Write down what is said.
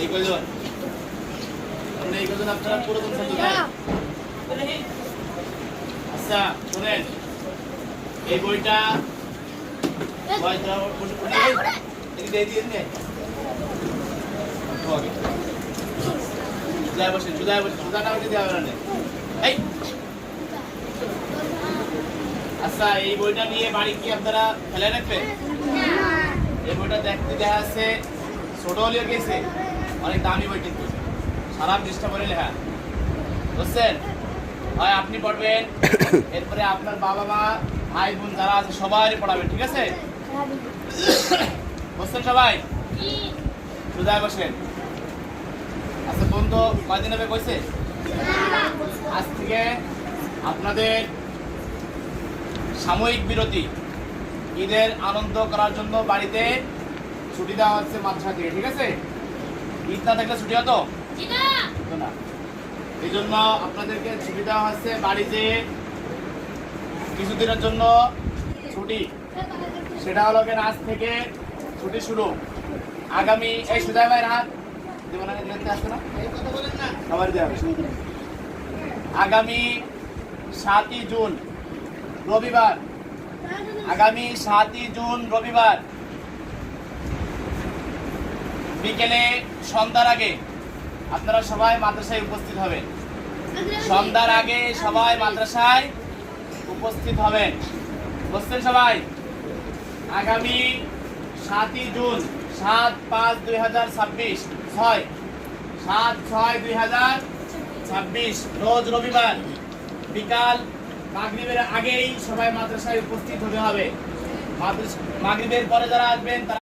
এই কয়জন আমরা এই কয়জন আপনারা পুরাতন ছাত্র তাই? আচ্ছা শুনেন এই বইটা আচ্ছা এই বইটা নিয়ে বাড়ি কি আপনারা ফেলে রাখবেন? এই বইটা দেখতে দেখা যাচ্ছে ছোট হলেও গেছে, অনেক দামি বই কিন্তু সারা পৃষ্ঠা করে লেখা, বুঝছেন? হয় আপনি পড়বেন, এরপরে আপনার বাবা মা ভাই বোন যারা আছে সবাই পড়াবেন, ঠিক আছে? বুঝছেন সবাই? সুদায় বসেন। আচ্ছা বন্ধু কয়দিন হবে কইছে? আজ থেকে আপনাদের সাময়িক বিরতি, ঈদের আনন্দ করার জন্য বাড়িতে ছুটি দেওয়া হচ্ছে মাদ্রাসা থেকে, ঠিক আছে? ঈদ না থাকলে ছুটি হতো না, এই জন্য আপনাদেরকে ছুটি দেওয়া হচ্ছে। বাড়িতে কিছুদিনের জন্য ছুটি, সেটা হলো আজ থেকে ছুটি শুরু। আগামী এই সুজয় ভাইয়ের হাত আসছে না, সবার দেওয়া হবে। আগামী 7ই জুন রবিবার, আগামী 7ই জুন রবিবার বিকেলে সন্ধ্যার আগে আপনারা সবাই মাদ্রাসায় উপস্থিত হবেন। সন্ধ্যার আগে সবাই মাদ্রাসায় উপস্থিত হবেন, বুঝছেন সবাই? আগামী 7ই জুন 7/5/2026 7/6/2026 রোজ রবিবার বিকাল মাগরিবের আগেই সবাই মাদ্রাসায় উপস্থিত হতে হবে। মাগরিবের পরে যারা আসবেন